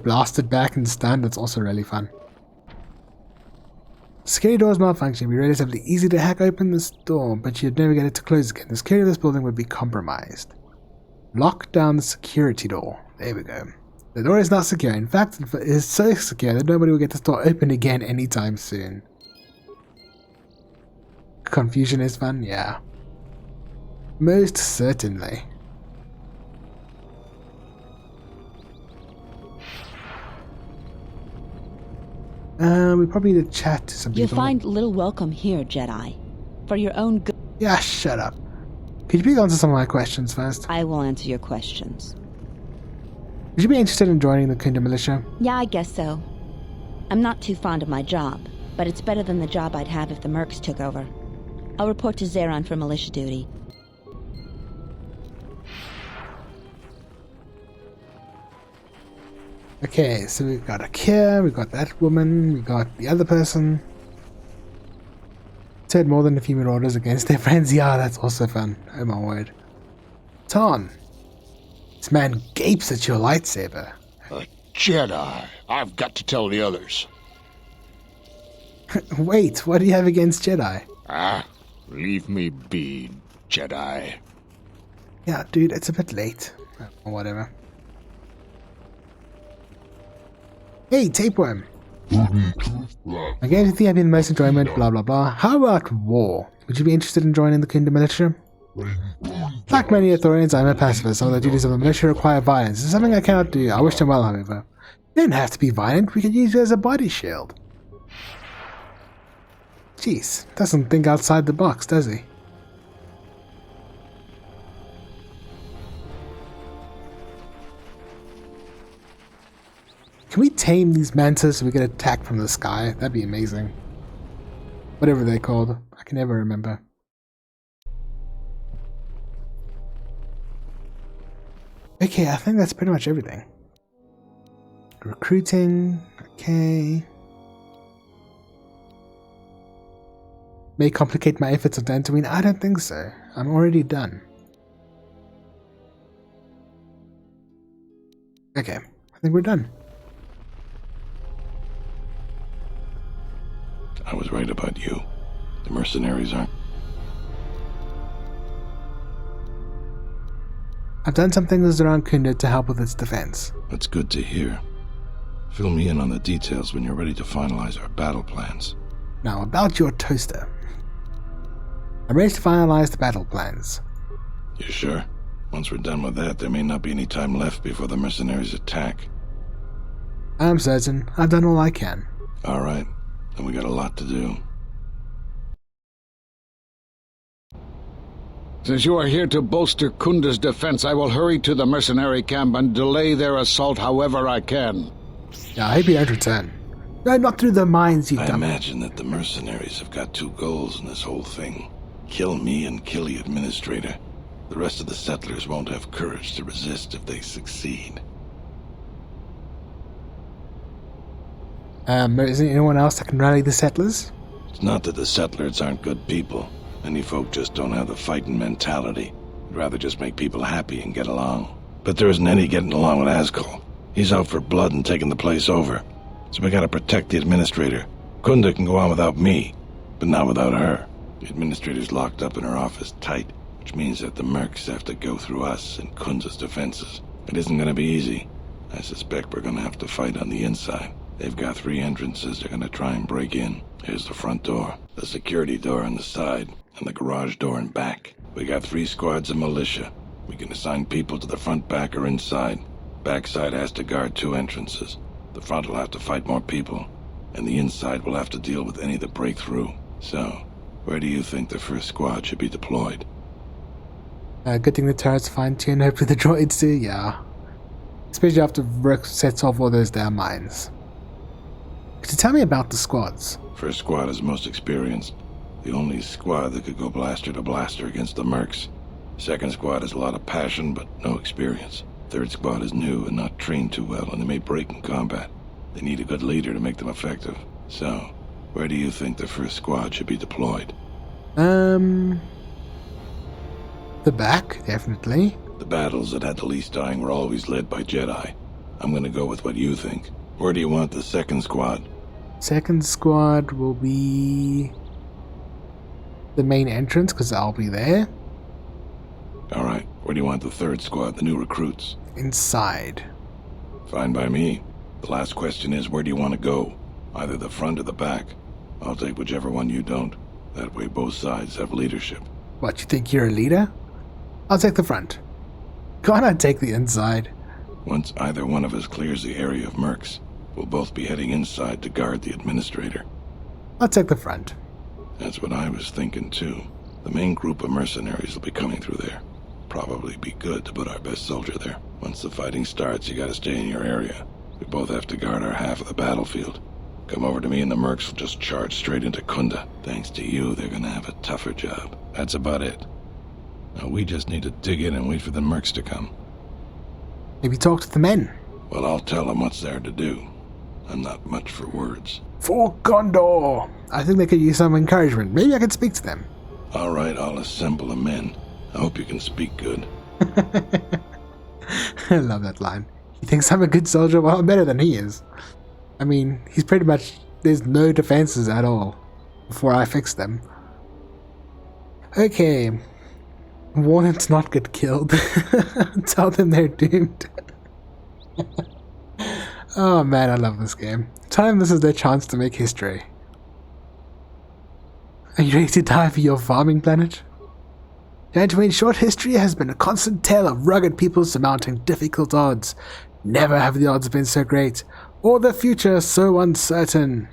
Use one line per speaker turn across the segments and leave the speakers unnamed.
blasted back and stunned. That's also really fun. Security doors malfunction. We relatively easy to hack open this door, but you'd never get it to close again. The security of this building would be compromised. Lock down the security door. There we go. The door is not secure. In fact, it is so secure that nobody will get this door open again anytime soon. Confusion is fun? Yeah. Most certainly. We probably need to chat to some people.
You'll find little welcome here, Jedi. For your own good.
Yeah, shut up. Could you please answer some of my questions first?
I will answer your questions.
Would you be interested in joining the Kunda militia?
Yeah, I guess so. I'm not too fond of my job, but it's better than the job I'd have if the Mercs took over. I'll report to Zeron for militia duty.
Okay, so we've got Akira, we got that woman, we got the other person. Said more than a few orders against their friends. Yeah, that's also fun. Oh my word. Tarn. This man gapes at your lightsaber.
A Jedi. I've got to tell the others.
Wait, what do you have against Jedi?
Leave me be, Jedi.
Yeah, dude, it's a bit late. Or whatever. Hey, tapeworm. I gave the having the most enjoyment, blah blah blah. How about war? Would you be interested in joining the Kingdom militia? Like many Authorians, I'm a pacifist. Some of the duties of the militia require violence. It's something I cannot do. I wish them well, however. You don't have to be violent. We can use you as a body shield. Jeez, doesn't think outside the box, does he? Can we tame these mantas so we get attacked from the sky? That'd be amazing. Whatever they're called. I can never remember. Okay, I think that's pretty much everything. Recruiting. Okay. May complicate my efforts of Dantooine. I don't think so. I'm already done. Okay, I think we're done.
I was right about you. The mercenaries aren't...
I've done some things around Kunda to help with its defense.
That's good to hear. Fill me in on the details when you're ready to finalize our battle plans.
Now, about your toaster. I'm ready to finalize the battle plans.
You sure? Once we're done with that, there may not be any time left before the mercenaries attack.
I'm certain. I've done all I can.
All right. Then we got a lot to do.
Since you are here to bolster Kunda's defense, I will hurry to the mercenary camp and delay their assault however I can.
Yeah, I hope you don't return. No, not through the mines, you
I
dumb...
imagine that the mercenaries have got two goals in this whole thing. Kill me and kill the Administrator. The rest of the settlers won't have courage to resist if they succeed.
Is there anyone else that can rally the settlers?
It's not that the settlers aren't good people. Many folk just don't have the fighting mentality. They'd rather just make people happy and get along. But there isn't any getting along with Azkul. He's out for blood and taking the place over. So we gotta protect the Administrator. Kunda can go on without me, but not without her. The Administrator's locked up in her office tight, which means that the Mercs have to go through us and Kunda's defenses. It isn't gonna be easy. I suspect we're gonna have to fight on the inside. They've got 3 entrances they're gonna try and break in. Here's the front door, the security door on the side, and the garage door in back. We got 3 squads of militia. We can assign people to the front, back, or inside. Backside has to guard 2 entrances. The front will have to fight more people, and the inside will have to deal with any that break through. So, where do you think the first squad should be deployed?
Good thing the turret's fine-tuned. Hopefully the droids do, yeah. Especially after Rook sets off all those damn mines. Could you tell me about the squads?
First squad is most experienced. The only squad that could go blaster to blaster against the Mercs. Second squad has a lot of passion, but no experience. Third squad is new and not trained too well, and they may break in combat. They need a good leader to make them effective. So, where do you think the first squad should be deployed?
The back, definitely.
The battles that had the least dying were always led by Jedi. I'm gonna go with what you think. Where do you want the second squad?
Second squad will be the main entrance, because I'll be there.
Alright, where do you want the third squad, the new recruits?
Inside.
Fine by me. The last question is, where do you want to go? Either the front or the back. I'll take whichever one you don't. That way both sides have leadership.
What, you think you're a leader? I'll take the front. Why not take the inside?
Once either one of us clears the area of mercs, we'll both be heading inside to guard the administrator.
I'll take the front.
That's what I was thinking too. The main group of mercenaries will be coming through there. Probably be good to put our best soldier there. Once the fighting starts, you gotta stay in your area. We both have to guard our half of the battlefield. Come over to me and the mercs will just charge straight into Kunda. Thanks to you, they're gonna have a tougher job. That's about it. Now we just need to dig in and wait for the mercs to come.
Maybe talk to the men.
Well, I'll tell them what's there to do. I'm not much for words.
For Gondor! I think they could use some encouragement. Maybe I could speak to them.
Alright, I'll assemble the men. I hope you can speak good.
I love that line. He thinks I'm a good soldier. Well, I'm better than he is. I mean, he's pretty much... There's no defenses at all before I fix them. Okay. Warn them to not get killed. Tell them they're doomed. Oh man, I love this game. Tell them this is their chance to make history. Are you ready to die for your farming planet? Dantooine's short history has been a constant tale of rugged people surmounting difficult odds. Never have the odds been so great, or the future so uncertain.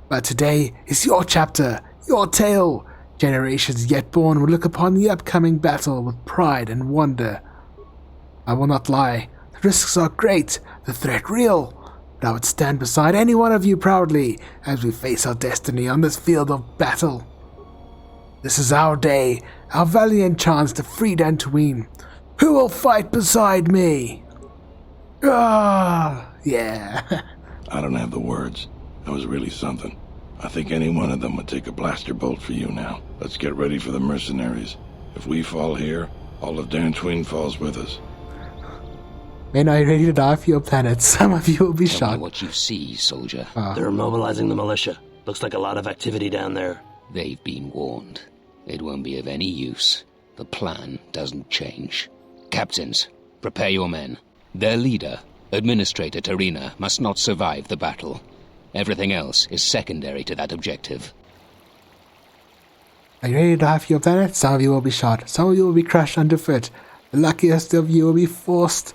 But today is your chapter, your tale. Generations yet born will look upon the upcoming battle with pride and wonder. I will not lie, the risks are great, the threat real, but I would stand beside any one of you proudly as we face our destiny on this field of battle. This is our day, our valiant chance to free Dantooine. Who will fight beside me? Ah, yeah.
I don't have the words. That was really something. I think any one of them would take a blaster bolt for you now. Let's get ready for the mercenaries. If we fall here, all of Dantooine falls with us.
Men, are you ready to die for your planet? Some of you will be
Tell
shot.
me what you see, soldier.
They're mobilizing the militia. Looks like a lot of activity down there.
They've been warned. It won't be of any use. The plan doesn't change. Captains, prepare your men. Their leader, Administrator Tarina, must not survive the battle. Everything else is secondary to that objective.
Are you ready to die for your planet? Some of you will be shot. Some of you will be crushed underfoot. The luckiest of you will be forced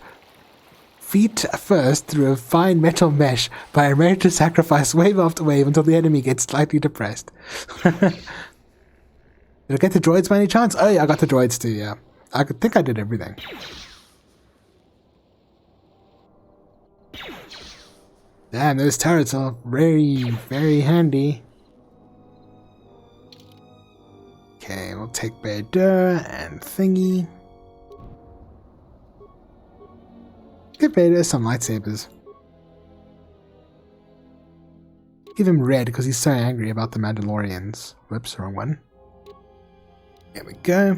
feet first through a fine metal mesh by a merited sacrifice wave after wave until the enemy gets slightly depressed. Did I get the droids by any chance? Oh yeah, I got the droids too, yeah. I think I did everything. Damn, those turrets are very, very handy. Okay, we'll take Bader and Thingy. Give Bader some lightsabers. Give him red because he's so angry about the Mandalorians. Whoops, wrong one. There we go.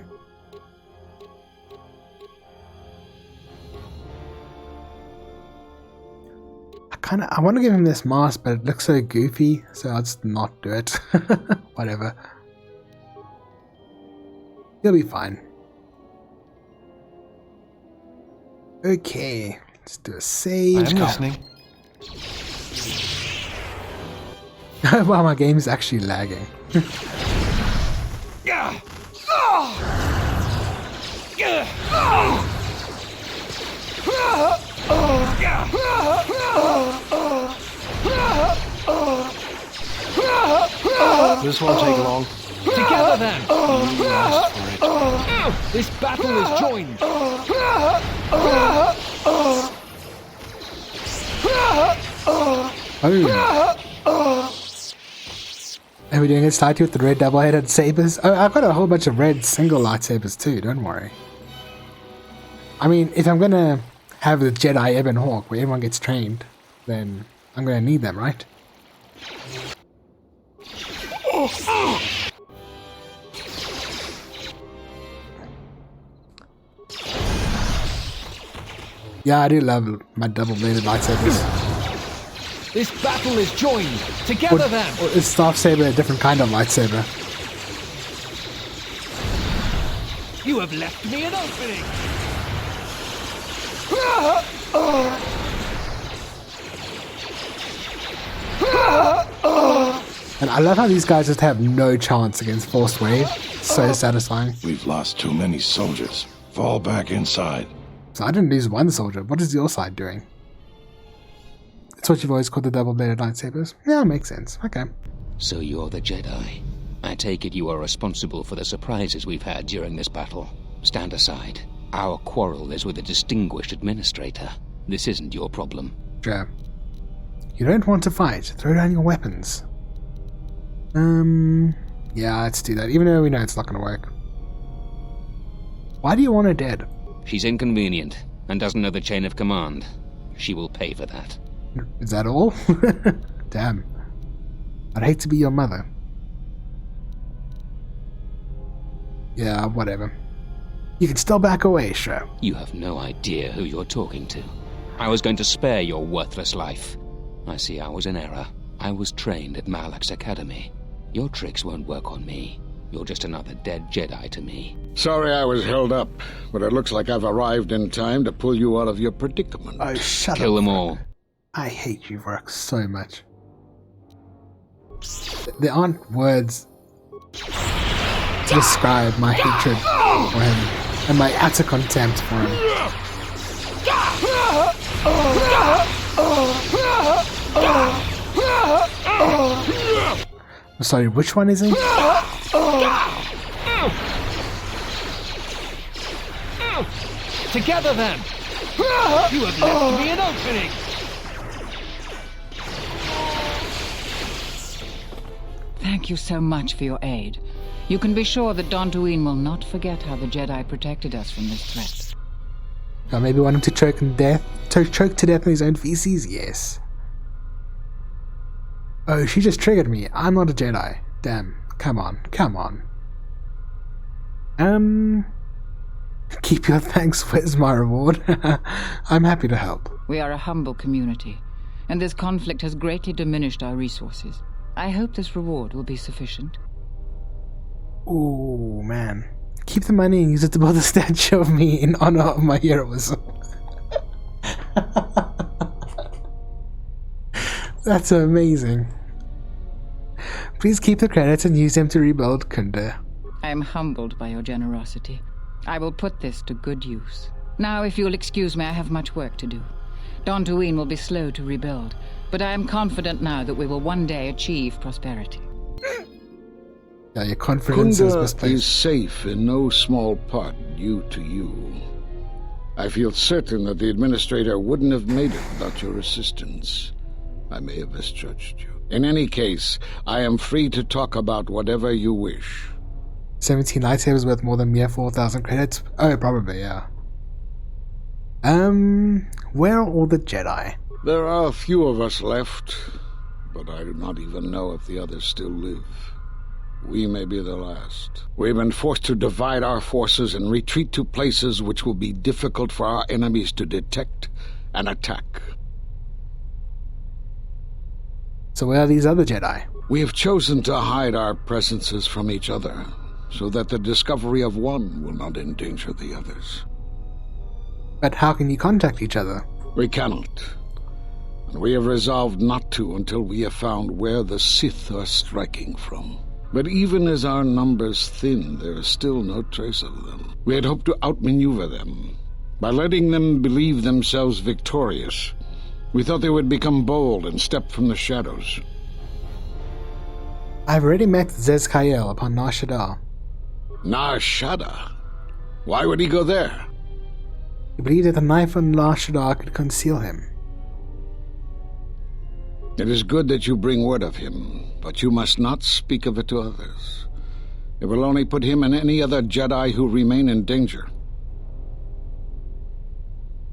I want to give him this mask, but it looks so goofy, so I'll just not do it. Whatever. He'll be fine. Okay, let's do a save.
I'm listening.
Wow, my game is actually lagging.
This won't take long.
Together then! You asked for it. This battle is joined!
Oh. Are we doing a statue with the red double-headed sabers? Oh, I've got a whole bunch of red single lightsabers too, don't worry. I mean, if I'm gonna have the Jedi Ebon Hawk where everyone gets trained, then I'm gonna need them, right? Yeah, I do love my double-bladed lightsabers.
This battle is joined. Together then.
Or is Staff Saber a different kind of lightsaber?
You have left me an opening.
And I love how these guys just have no chance against Force Wave. So satisfying.
We've lost too many soldiers. Fall back inside.
So I didn't lose one soldier. What is your side doing? It's what you've always called the double-bladed lightsabers. Yeah, makes sense. Okay.
So you're the Jedi. I take it you are responsible for the surprises we've had during this battle. Stand aside. Our quarrel is with a distinguished administrator. This isn't your problem.
Sure. You don't want to fight. Throw down your weapons. Yeah, let's do that, even though we know it's not going to work. Why do you want her dead?
She's inconvenient and doesn't know the chain of command. She will pay for that.
Is that all? Damn. I'd hate to be your mother. Yeah, whatever. You can still back away, sure.
You have no idea who you're talking to. I was going to spare your worthless life. I see I was in error. I was trained at Malak's academy. Your tricks won't work on me. You're just another dead Jedi to me.
Sorry I was held up, but it looks like I've arrived in time to pull you out of your predicament.
Oh, shut up.
Kill them all.
I hate you, Rook, so much. There aren't words to describe my hatred for him and my utter contempt for him. Sorry, which one is he?
Together then. You have left me an opening.
Thank you so much for your aid. You can be sure that Dantooine will not forget how the Jedi protected us from this threat.
Maybe want him to choke to death in his own feces? Yes. Oh, she just triggered me. I'm not a Jedi. Damn. Come on. Come on. Keep your thanks. Where's my reward? I'm happy to help.
We are a humble community, and this conflict has greatly diminished our resources. I hope this reward will be sufficient.
Ooh, man. Keep the money and use it to build a statue of me in honor of my heroism. That's amazing. Please keep the credits and use them to rebuild Kunda.
I am humbled by your generosity. I will put this to good use. Now, if you'll excuse me, I have much work to do. Dantooine will be slow to rebuild, but I am confident now that we will one day achieve prosperity.
Yeah, your confidence is
Kunda
misplaced.
is safe in no small part due to you. I feel certain that the administrator wouldn't have made it without your assistance. I may have misjudged you. In any case, I am free to talk about whatever you wish.
17 lightsabers worth more than mere 4,000 credits? Oh, probably, yeah. Where are all the Jedi?
There are a few of us left, but I do not even know if the others still live. We may be the last. We've been forced to divide our forces and retreat to places which will be difficult for our enemies to detect and attack.
So where are these other Jedi?
We have chosen to hide our presences from each other, so that the discovery of one will not endanger the others.
But how can you contact each other?
We cannot. And we have resolved not to until we have found where the Sith are striking from. But even as our numbers thin, there is still no trace of them. We had hoped to outmaneuver them. By letting them believe themselves victorious, we thought they would become bold and step from the shadows.
I've already met Zez Kayel upon Nar Shaddaa.
Nar Shaddaa? Why would he go there?
He believed that the knife on Nar Shaddaa could conceal him.
It is good that you bring word of him, but you must not speak of it to others. It will only put him and any other Jedi who remain in danger.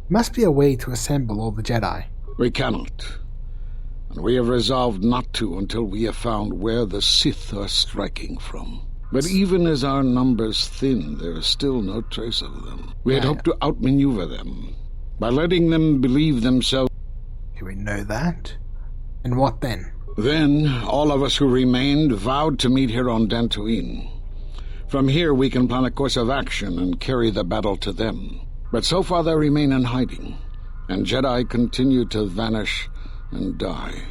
Must be a way to assemble all the Jedi.
We cannot. And we have resolved not to until we have found where the Sith are striking from. But even as our numbers thin, there is still no trace of them. We had hoped to outmaneuver them. By letting them believe themselves.
Okay, we know that. And what then?
Then, all of us who remained vowed to meet here on Dantooine. From here we can plan a course of action and carry the battle to them. But so far they remain in hiding, and Jedi continue to vanish and die.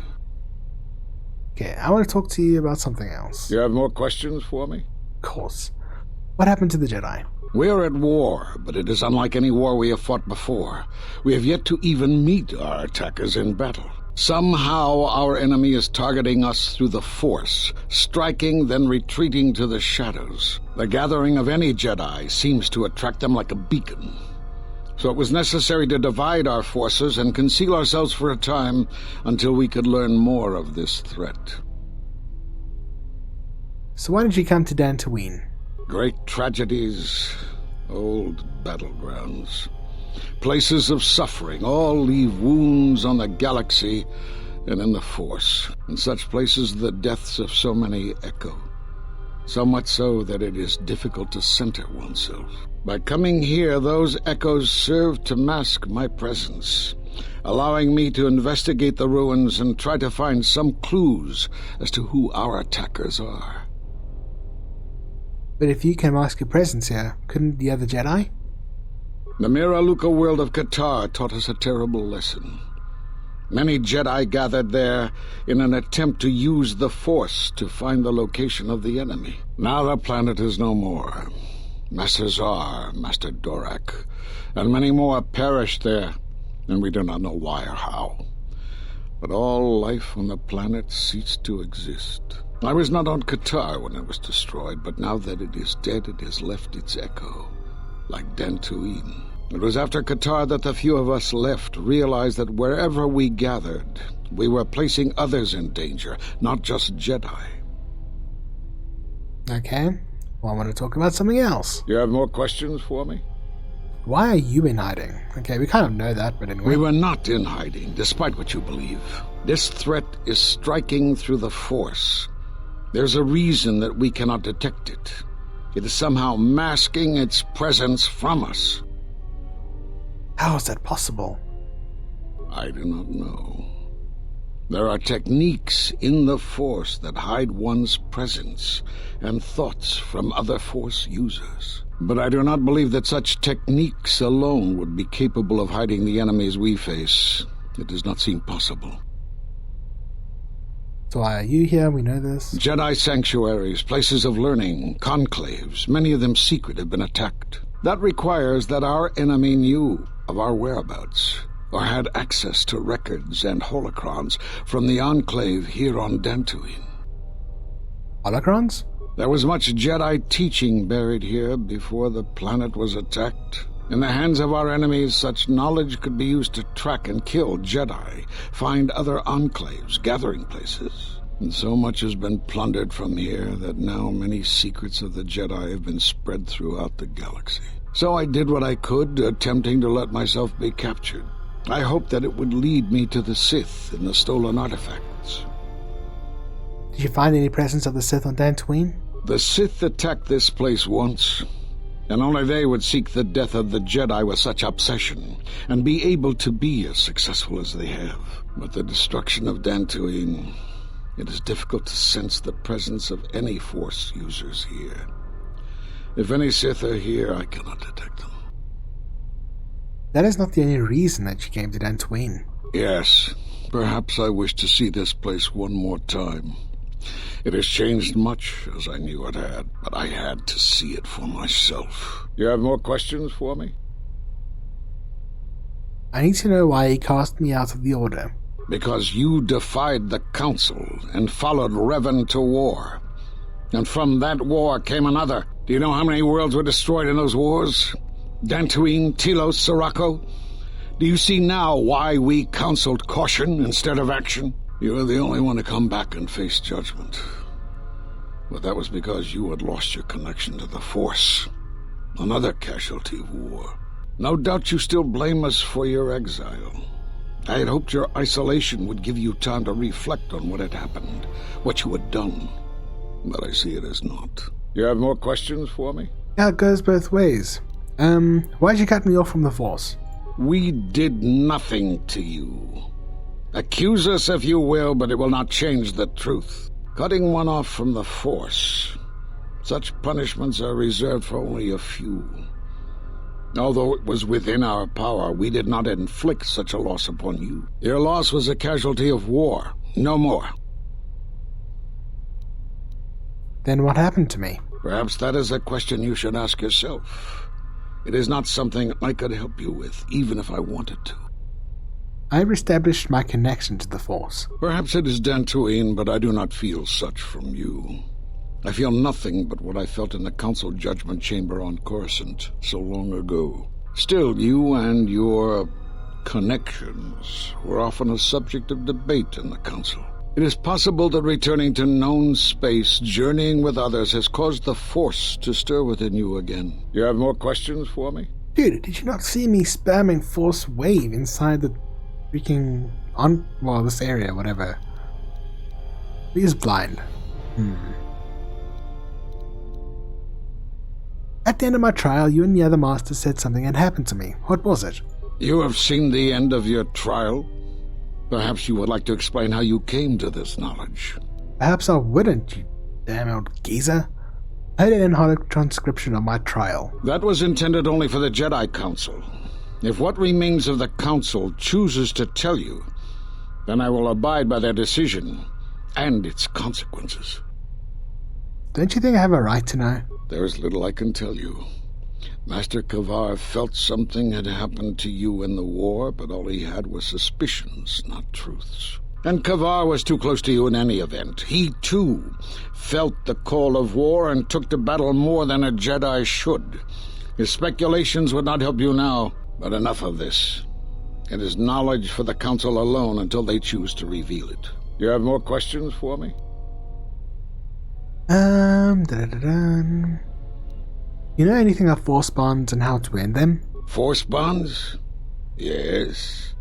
Okay, I want to talk to you about something else.
You have more questions for me?
Of course. What happened to the Jedi?
We are at war, but it is unlike any war we have fought before. We have yet to even meet our attackers in battle. Somehow our enemy is targeting us through the Force, striking, then retreating to the shadows. The gathering of any Jedi seems to attract them like a beacon. So it was necessary to divide our forces and conceal ourselves for a time until we could learn more of this threat.
So why did you come to Dantooine?
Great tragedies, old battlegrounds. Places of suffering all leave wounds on the galaxy and in the Force. In such places the deaths of so many echo. So much so that it is difficult to center oneself. By coming here, those echoes serve to mask my presence, allowing me to investigate the ruins and try to find some clues as to who our attackers are.
But if you can mask your presence here, couldn't the other Jedi?
The Miraluka world of KOTOR taught us a terrible lesson. Many Jedi gathered there in an attempt to use the Force to find the location of the enemy. Now the planet is no more. Master Zar, Master Dorak, and many more perished there, and we do not know why or how. But all life on the planet ceased to exist. I was not on KOTOR when it was destroyed, but now that it is dead, it has left its echo, like Dantooine. It was after KOTOR that the few of us left realized that wherever we gathered, we were placing others in danger, not just Jedi.
Okay, well, I want to talk about something else.
You have more questions for me?
Why are you in hiding? Okay, we kind of know that, but anyway.
We were not in hiding, despite what you believe. This threat is striking through the Force. There's a reason that we cannot detect it. It is somehow masking its presence from us.
How is that possible?
I do not know. There are techniques in the Force that hide one's presence and thoughts from other Force users. But I do not believe that such techniques alone would be capable of hiding the enemies we face. It does not seem possible.
So why are you here? We know this.
Jedi sanctuaries, places of learning, conclaves, many of them secret, have been attacked. That requires that our enemy knew of our whereabouts, or had access to records and holocrons from the Enclave here on Dantooine.
Holocrons?
There was much Jedi teaching buried here before the planet was attacked. In the hands of our enemies, such knowledge could be used to track and kill Jedi, find other enclaves, gathering places. And so much has been plundered from here that now many secrets of the Jedi have been spread throughout the galaxy. So I did what I could, attempting to let myself be captured. I hoped that it would lead me to the Sith and the stolen artifacts.
Did you find any presence of the Sith on Dantooine?
The Sith attacked this place once, and only they would seek the death of the Jedi with such obsession, and be able to be as successful as they have. With the destruction of Dantooine, it is difficult to sense the presence of any Force users here. If any Sith are here, I cannot detect them.
That is not the only reason that you came to Dantooine.
Yes, perhaps I wish to see this place one more time. It has changed much, as I knew it had, but I had to see it for myself. You have more questions for me?
I need to know why he cast me out of the Order.
Because you defied the Council and followed Revan to war. And from that war came another. Do you know how many worlds were destroyed in those wars? Dantooine, Telos, Sirocco? Do you see now why we counseled caution instead of action? You were the only one to come back and face judgment. But that was because you had lost your connection to the Force. Another casualty of war. No doubt you still blame us for your exile. I had hoped your isolation would give you time to reflect on what had happened, what you had done. But I see it as not. You have more questions for me?
Yeah, it goes both ways. Why'd you cut me off from the Force?
We did nothing to you. Accuse us if you will, but it will not change the truth. Cutting one off from the Force. Such punishments are reserved for only a few. Although it was within our power, we did not inflict such a loss upon you. Your loss was a casualty of war, no more.
Then what happened to me?
Perhaps that is a question you should ask yourself. It is not something I could help you with, even if I wanted to.
I reestablished my connection to the Force.
Perhaps it is Dantooine, but I do not feel such from you. I feel nothing but what I felt in the Council Judgment Chamber on Coruscant so long ago. Still, you and your connections were often a subject of debate in the Council. It is possible that returning to known space, journeying with others, has caused the Force to stir within you again. You have more questions for me?
Dude, did you not see me spamming Force Wave inside the freaking this area, whatever. He is blind. At the end of my trial, you and the other masters said something had happened to me. What was it?
You have seen the end of your trial? Perhaps you would like to explain how you came to this knowledge.
Perhaps I wouldn't, you damn old geezer. I had an inholic transcription of my trial.
That was intended only for the Jedi Council. If what remains of the Council chooses to tell you, then I will abide by their decision and its consequences.
Don't you think I have a right to know?
There is little I can tell you. Master Kavar felt something had happened to you in the war, but all he had was suspicions, not truths. And Kavar was too close to you in any event. He, too, felt the call of war and took to battle more than a Jedi should. His speculations would not help you now, but enough of this. It is knowledge for the Council alone until they choose to reveal it. You have more questions for me?
You know anything of Force bonds and how to end them?
Force bonds? Yes.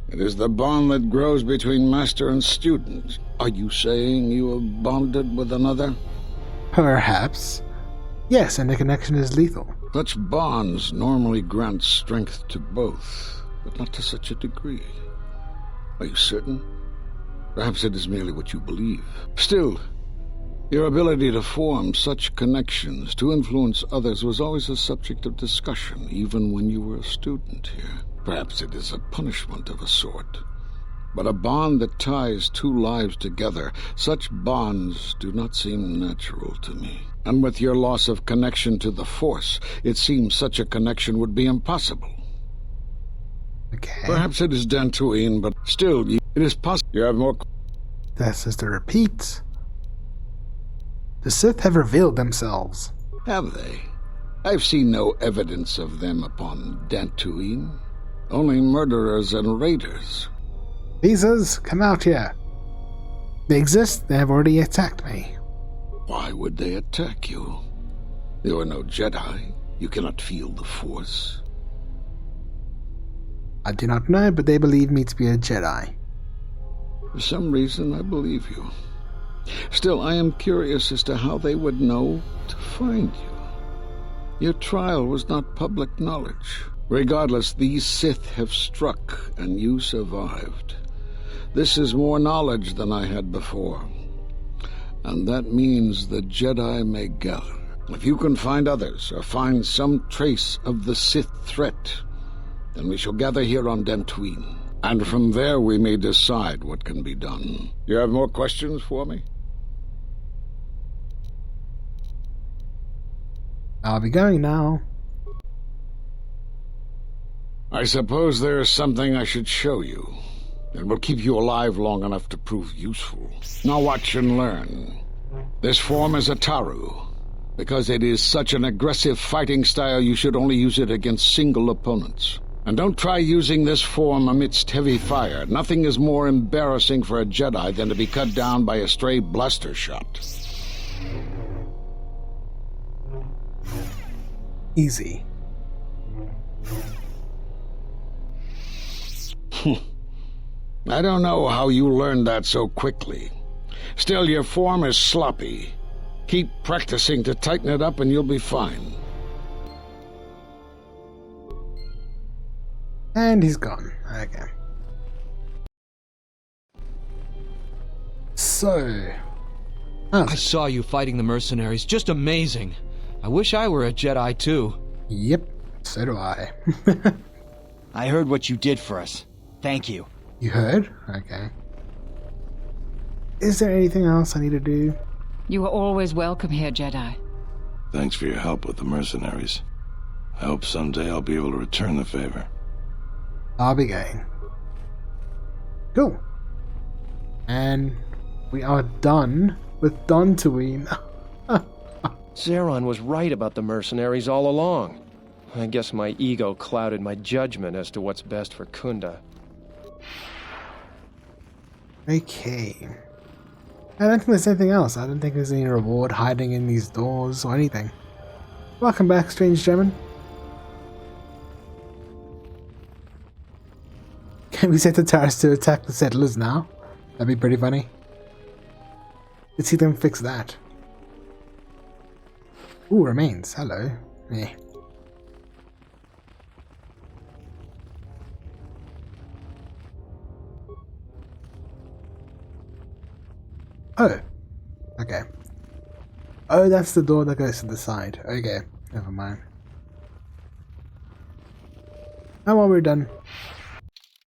It is the bond that grows between master and student. Are you saying you have bonded with another?
Perhaps. Yes, and the connection is lethal.
Such bonds normally grant strength to both, but not to such a degree. Are you certain? Perhaps it is merely what you believe. Still, your ability to form such connections, to influence others, was always a subject of discussion, even when you were a student here. Perhaps it is a punishment of a sort. But a bond that ties two lives together, such bonds do not seem natural to me. And with your loss of connection to the Force, it seems such a connection would be impossible.
Okay.
Perhaps it is Dantooine, but still, it is possible. You have more...
This is the repeat. The Sith have revealed themselves.
Have they? I've seen no evidence of them upon Dantooine. Only murderers and raiders.
Visas, come out here. They exist, they have already attacked me.
Why would they attack you? You are no Jedi. You cannot feel the Force.
I do not know, but they believe me to be a Jedi.
For some reason, I believe you. Still, I am curious as to how they would know to find you. Your trial was not public knowledge. Regardless, these Sith have struck, and you survived. This is more knowledge than I had before. And that means the Jedi may gather. If you can find others, or find some trace of the Sith threat, then we shall gather here on Dantooine. And from there we may decide what can be done. You have more questions for me?
I'll be going now.
I suppose there is something I should show you. It will keep you alive long enough to prove useful. Now watch and learn. This form is a Taru. Because it is such an aggressive fighting style, you should only use it against single opponents. And don't try using this form amidst heavy fire. Nothing is more embarrassing for a Jedi than to be cut down by a stray blaster shot.
Easy.
I don't know how you learned that so quickly. Still, your form is sloppy. Keep practicing to tighten it up and you'll be fine.
And he's gone. Okay. So... Oh,
I saw you fighting the mercenaries. Just amazing. I wish I were a Jedi too.
yep. So do I.
I heard what you did for us. Thank you.
You heard? Okay. Is there anything else I need to do?
You are always welcome here, Jedi.
Thanks for your help with the mercenaries. I hope someday I'll be able to return the favor.
I'll be going. Cool. And we are done with Dantooine.
Zeron was right about the mercenaries all along. I guess my ego clouded my judgment as to what's best for Kunda.
Okay. I don't think there's anything else. I don't think there's any reward hiding in these doors or anything. Welcome back, strange gentlemen. Can we set the terrorists to attack the settlers now? That'd be pretty funny. Let's see them fix that. Ooh, remains. Hello. Eh. Oh. Okay. Oh, that's the door that goes to the side. Okay. Never mind. And while we're done,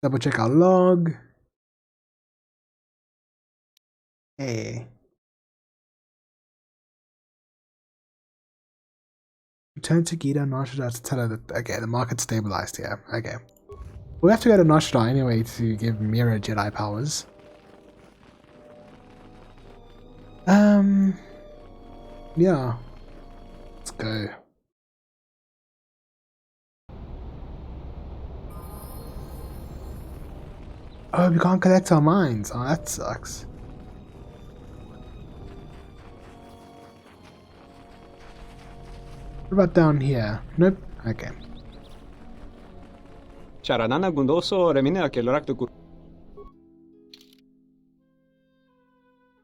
double check our log. Hey. Return to Gita Noshida to tell her that, okay, the market stabilized here. Okay. We have to go to Noshida anyway to give Mira Jedi powers. Yeah. Let's go. Oh, we can't collect our mines. Oh, that sucks. What about down here? Nope. Okay.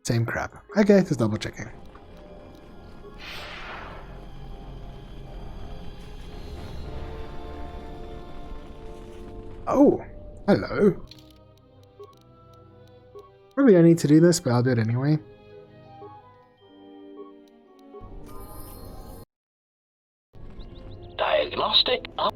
Same crap. Okay, just double checking. Oh, hello. Probably don't need to do this, but I'll do it anyway.
Diagnostic up.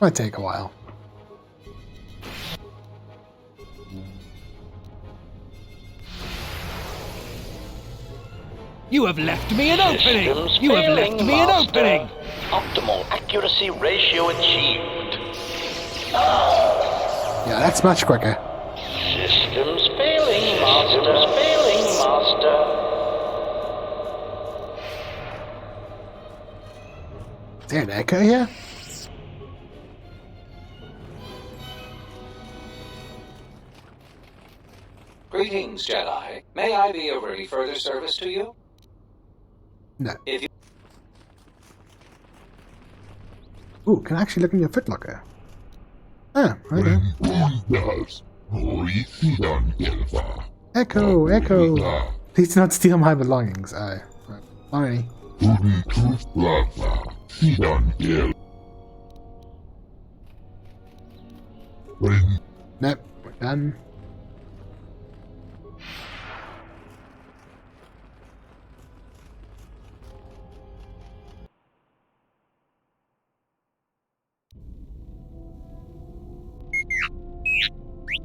Might take a while.
You have left me an opening!
Systems
You have
failing,
left me an
Master.
opening!
Optimal accuracy ratio achieved.
Yeah, that's much quicker.
Systems failing, Master. Systems failing, Master.
Is there an echo here?
Greetings, Jedi. May I be of any further service to you?
No.
If you...
Ooh, can I actually look in your footlocker? Ah, okay. Echo, echo. Please do not steal my belongings. Oh, sorry. Nope, we're done.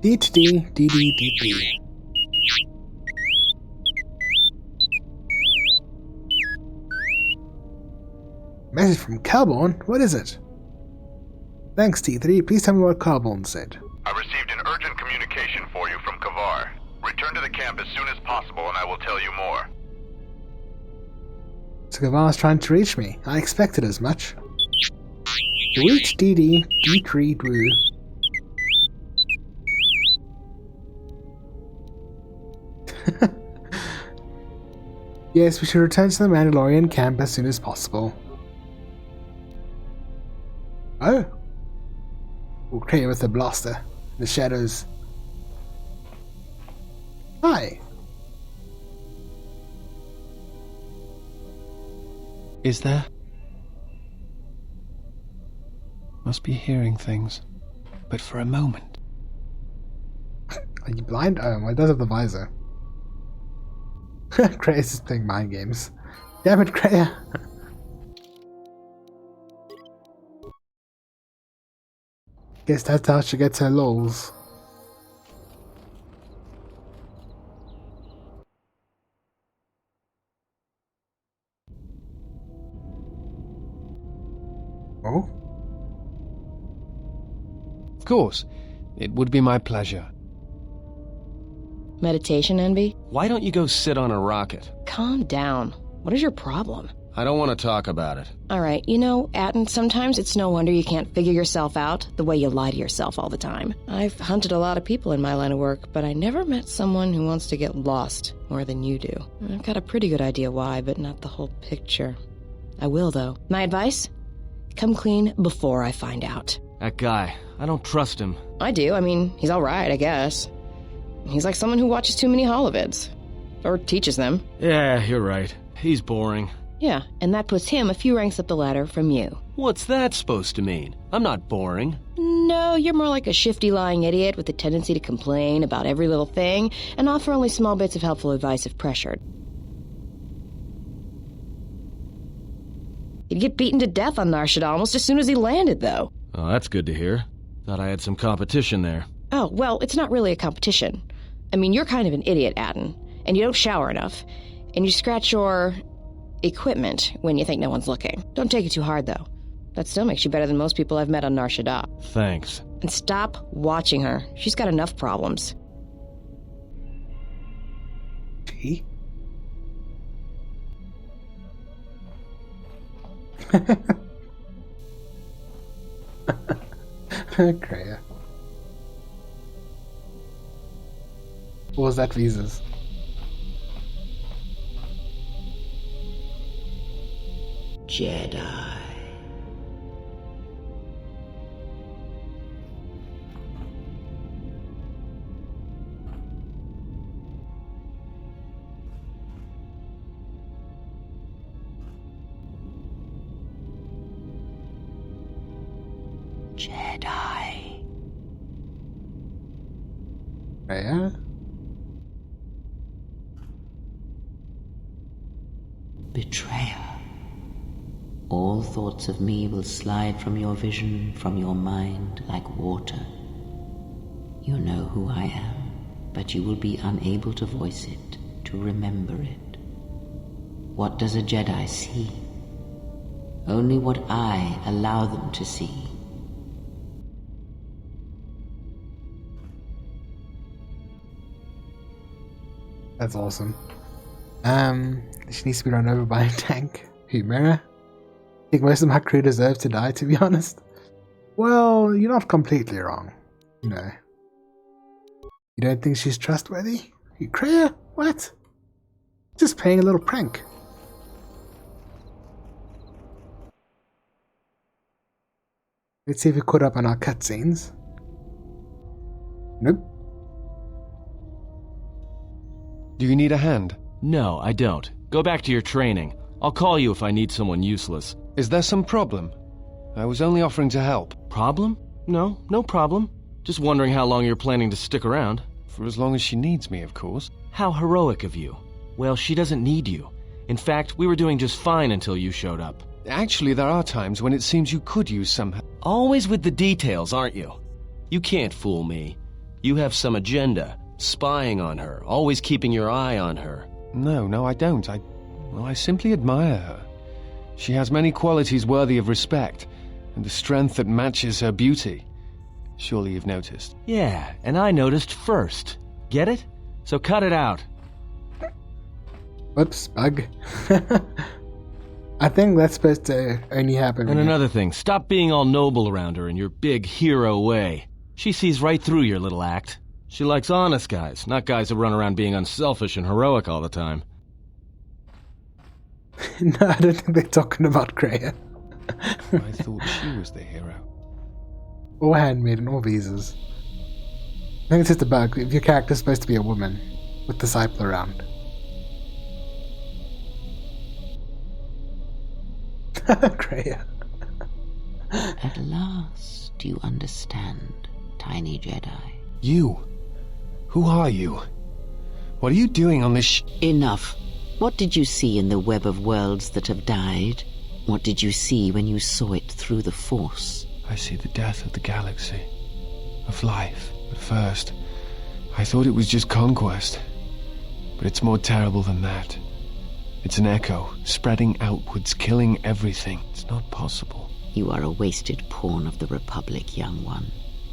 D. Message from Calborn? What is it? Thanks, T3. Please tell me what Calborn said.
I received an urgent communication for you from Kavar. Return to the camp as soon as possible and I will tell you more.
So Kavar's trying to reach me. I expected as much. Reach D3 Drew. Yes, we should return to the Mandalorian camp as soon as possible. Oh. We'll clear with the blaster. The shadows. Hi.
Is there? Must be hearing things. But for a moment.
Are you blind? Oh, well, it does have the visor. Krea's just playing mind games. Damn it, Krea! Guess that's how she gets her lols. Oh?
Of course. It would be my pleasure.
Meditation envy?
Why don't you go sit on a rocket?
Calm down. What is your problem?
I don't want to talk about it.
Alright, you know, Atten, sometimes it's no wonder you can't figure yourself out the way you lie to yourself all the time. I've hunted a lot of people in my line of work, but I never met someone who wants to get lost more than you do. I've got a pretty good idea why, but not the whole picture. I will, though. My advice? Come clean before I find out.
That guy, I don't trust him.
I do. I mean, he's alright, I guess. He's like someone who watches too many holovids. Or teaches them.
Yeah, you're right. He's boring.
Yeah, and that puts him a few ranks up the ladder from you.
What's that supposed to mean? I'm not boring.
No, you're more like a shifty, lying idiot with a tendency to complain about every little thing and offer only small bits of helpful advice if pressured. He'd get beaten to death on Nar Shaddaa almost as soon as he landed, though.
Oh, that's good to hear. Thought I had some competition there.
Oh, well, it's not really a competition. I mean, you're kind of an idiot, Atten, and you don't shower enough, and you scratch your equipment when you think no one's looking. Don't take it too hard, though. That still makes you better than most people I've met on Nar Shaddaa.
Thanks.
And stop watching her. She's got enough problems.
Gee. Krea. What was that, visas?
Jedi. Jedi.
Krea?
Betrayer. All thoughts of me will slide from your vision, from your mind, like water. You know who I am, but you will be unable to voice it, to remember it. What does a Jedi see? Only what I allow them to see.
That's awesome. She needs to be run over by a tank. Who, Mira? I think most of my crew deserves to die, to be honest. Well, you're not completely wrong. You know. You don't think she's trustworthy? You, Krea? What? Just playing a little prank. Let's see if we caught up on our cutscenes. Nope.
Do you need a hand? No, I don't. Go back to your training. I'll call you if I need someone useless. Is there some problem? I was only offering to help. Problem? No, no problem. Just wondering how long you're planning to stick around. For as long as she needs me, of course. How heroic of you. Well, she doesn't need you. In fact, we were doing just fine until you showed up. Actually, there are times when it seems you could use some help. Always with the details, aren't you? You can't fool me. You have some agenda. Spying on her, always keeping your eye on her. No, I don't. I simply admire her. She has many qualities worthy of respect, and a strength that matches her beauty. Surely you've noticed. Yeah, and I noticed first. Get it? So cut it out.
Whoops, bug. I think that's supposed to only happen.
And another thing, stop being all noble around her in your big hero way. She sees right through your little act. She likes honest guys, not guys who run around being unselfish and heroic all the time.
No, I don't think they're talking about Krea.
I thought she was the hero.
Or handmaiden, or visas. I think it's just about if your character's supposed to be a woman with disciple around. Greya.
At last you understand, tiny Jedi.
You? Who are you? What are you doing on this
Enough. What did you see in the web of worlds that have died? What did you see when you saw it through the Force?
I see the death of the galaxy. Of life. At first, I thought it was just conquest. But it's more terrible than that. It's an echo, spreading outwards, killing everything. It's not possible.
You are a wasted pawn of the Republic, young one.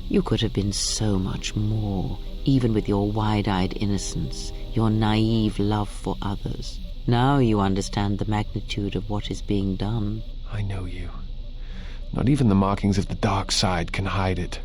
You could have been so much more, even with your wide-eyed innocence, your naive love for others. Now you understand the magnitude of what is being done.
I know you. Not even the markings of the dark side can hide it.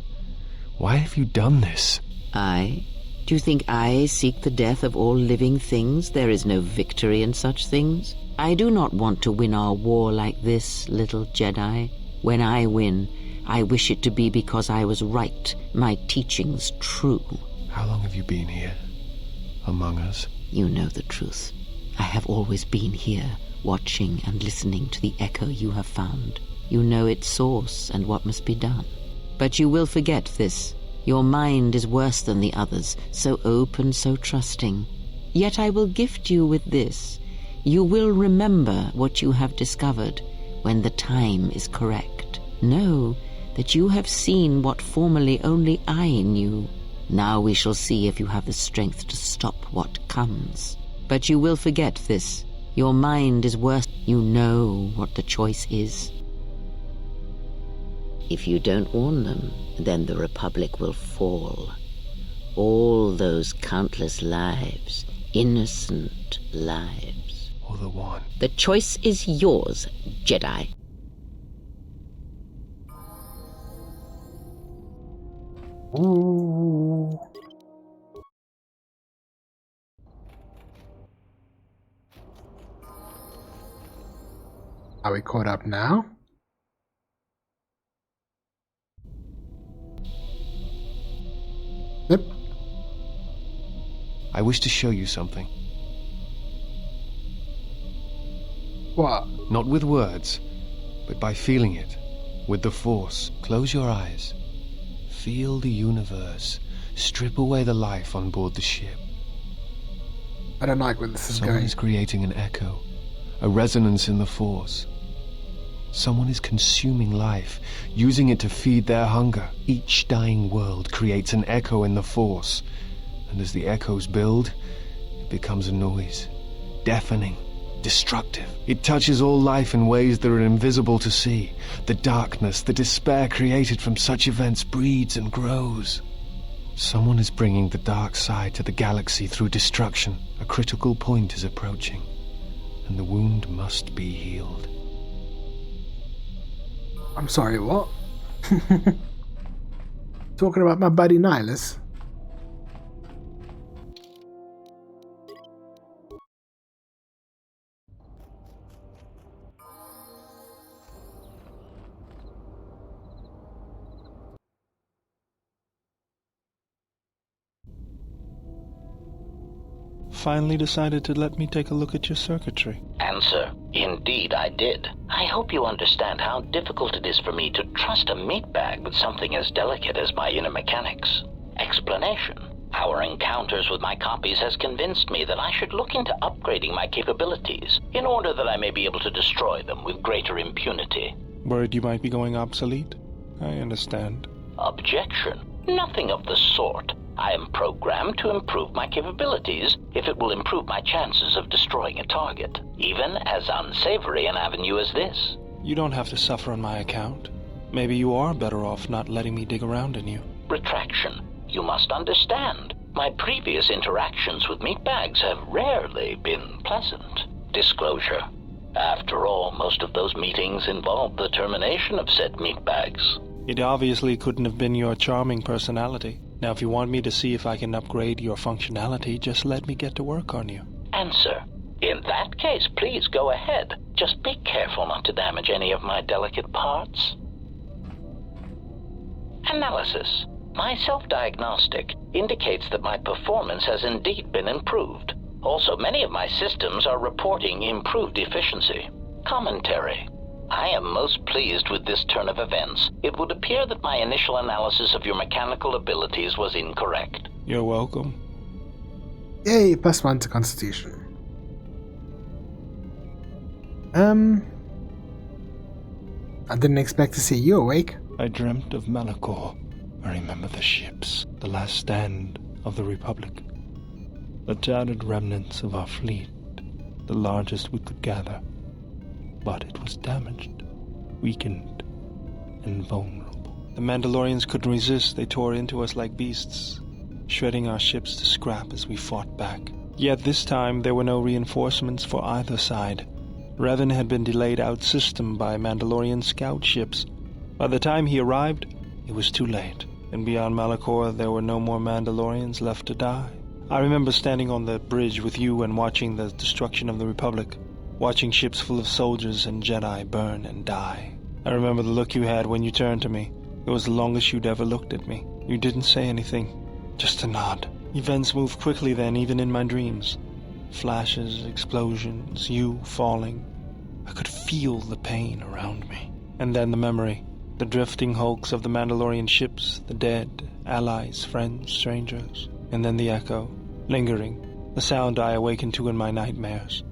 Why have you done this?
I? Do you think I seek the death of all living things? There is no victory in such things. I do not want to win our war like this, little Jedi. When I win, I wish it to be because I was right, my teachings true.
How long have you been here? Among us?
You know the truth. I have always been here, watching and listening to the echo you have found. You know its source and what must be done. But you will forget this. Your mind is worse than the others, so open, so trusting. Yet I will gift you with this. You will remember what you have discovered when the time is correct. Know that you have seen what formerly only I knew. Now we shall see if you have the strength to stop what comes. But you will forget this. Your mind is worse. You know what the choice is. If you don't warn them, then the Republic will fall. All those countless lives, innocent lives.
Or the one.
The choice is yours, Jedi.
Ooh. Are we caught up now? Yep.
I wish to show you something.
What?
Not with words, but by feeling it. With the Force. Close your eyes. Feel the universe. Strip away the life on board the ship.
I don't like where this is
Someone
going.
is creating an echo. A resonance in the Force. Someone is consuming life, using it to feed their hunger. Each dying world creates an echo in the Force. And as the echoes build, it becomes a noise. Deafening. Destructive. It touches all life in ways that are invisible to see. The darkness, the despair created from such events breeds and grows. Someone is bringing the dark side to the galaxy through destruction. A critical point is approaching, and the wound must be healed.
I'm sorry, what? Talking about my buddy Nihilus?
Finally decided to let me take a look at your circuitry.
Answer: indeed I did. I hope you understand how difficult it is for me to trust a meatbag with something as delicate as my inner mechanics. Explanation: our encounters with my copies has convinced me that I should look into upgrading my capabilities in order that I may be able to destroy them with greater impunity.
Worried you might be going obsolete? I understand.
Objection: nothing of the sort. I am programmed to improve my capabilities if it will improve my chances of destroying a target, even as unsavory an avenue as this.
You don't have to suffer on my account. Maybe you are better off not letting me dig around in you.
Retraction. You must understand, my previous interactions with meatbags have rarely been pleasant. Disclosure. After all, most of those meetings involved the termination of said meatbags.
It obviously couldn't have been your charming personality. Now, if you want me to see if I can upgrade your functionality, just let me get to work on you.
Answer: in that case, please go ahead. Just be careful not to damage any of my delicate parts. Analysis. My self-diagnostic indicates that my performance has indeed been improved. Also, many of my systems are reporting improved efficiency. Commentary. I am most pleased with this turn of events. It would appear that my initial analysis of your mechanical abilities was incorrect.
You're welcome.
Yay, +1 to Constitution. I didn't expect to see you awake.
I dreamt of Malachor. I remember the ships, the last stand of the Republic. The tattered remnants of our fleet, the largest we could gather. But it was damaged, weakened, and vulnerable. The Mandalorians couldn't resist. They tore into us like beasts, shredding our ships to scrap as we fought back. Yet this time there were no reinforcements for either side. Revan had been delayed out-system by Mandalorian scout ships. By the time he arrived, it was too late, and beyond Malachor there were no more Mandalorians left to die. I remember standing on the bridge with you and watching the destruction of the Republic, watching ships full of soldiers and Jedi burn and die. I remember the look you had when you turned to me. It was the longest you'd ever looked at me. You didn't say anything, just a nod. Events moved quickly then, even in my dreams. Flashes, explosions, you falling. I could feel the pain around me. And then the memory. The drifting hulks of the Mandalorian ships, the dead, allies, friends, strangers. And then the echo, lingering, the sound I awakened to in my nightmares.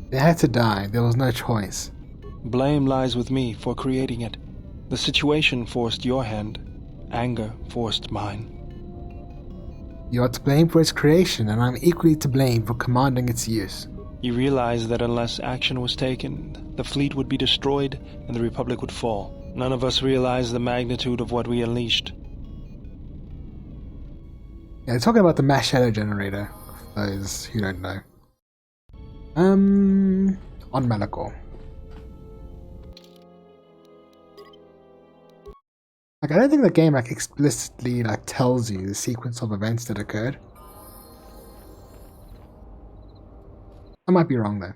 They had to die. There was no choice.
Blame lies with me for creating it. The situation forced your hand. Anger forced mine.
You are to blame for its creation, and I'm equally to blame for commanding its use.
You realized that unless action was taken, the fleet would be destroyed and the Republic would fall. None of us realized the magnitude of what we unleashed.
Yeah, they're talking about the mass shadow generator, for those who don't know. On Malachor. Like, I don't think the game explicitly tells you the sequence of events that occurred. I might be wrong though.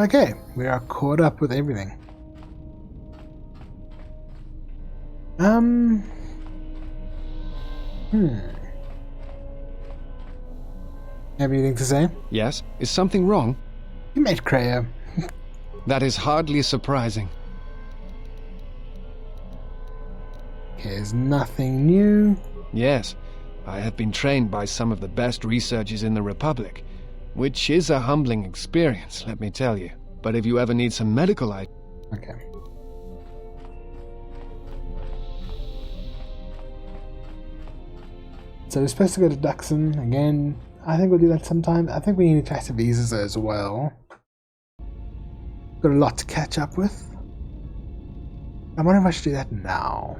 Okay, we are caught up with everything. Have anything to say?
Yes? Is something wrong?
You met Kreia.
That is hardly surprising.
There's nothing new.
Yes, I have been trained by some of the best researchers in the Republic, which is a humbling experience, let me tell you. But if you ever need some medical
Okay. So we're supposed to go to Duxon again. I think we'll do that sometime. I think we need to try some visas as well. Got a lot to catch up with. I wonder if I should do that now.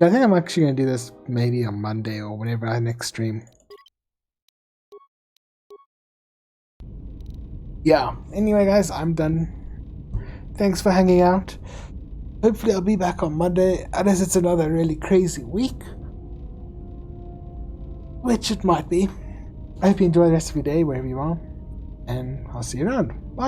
I think I'm actually going to do this maybe on Monday or whenever our next stream. Yeah, anyway guys, I'm done. Thanks for hanging out. Hopefully I'll be back on Monday, unless it's another really crazy week. Which it might be. I hope you enjoy the rest of your day, wherever you are. And I'll see you around. Bye.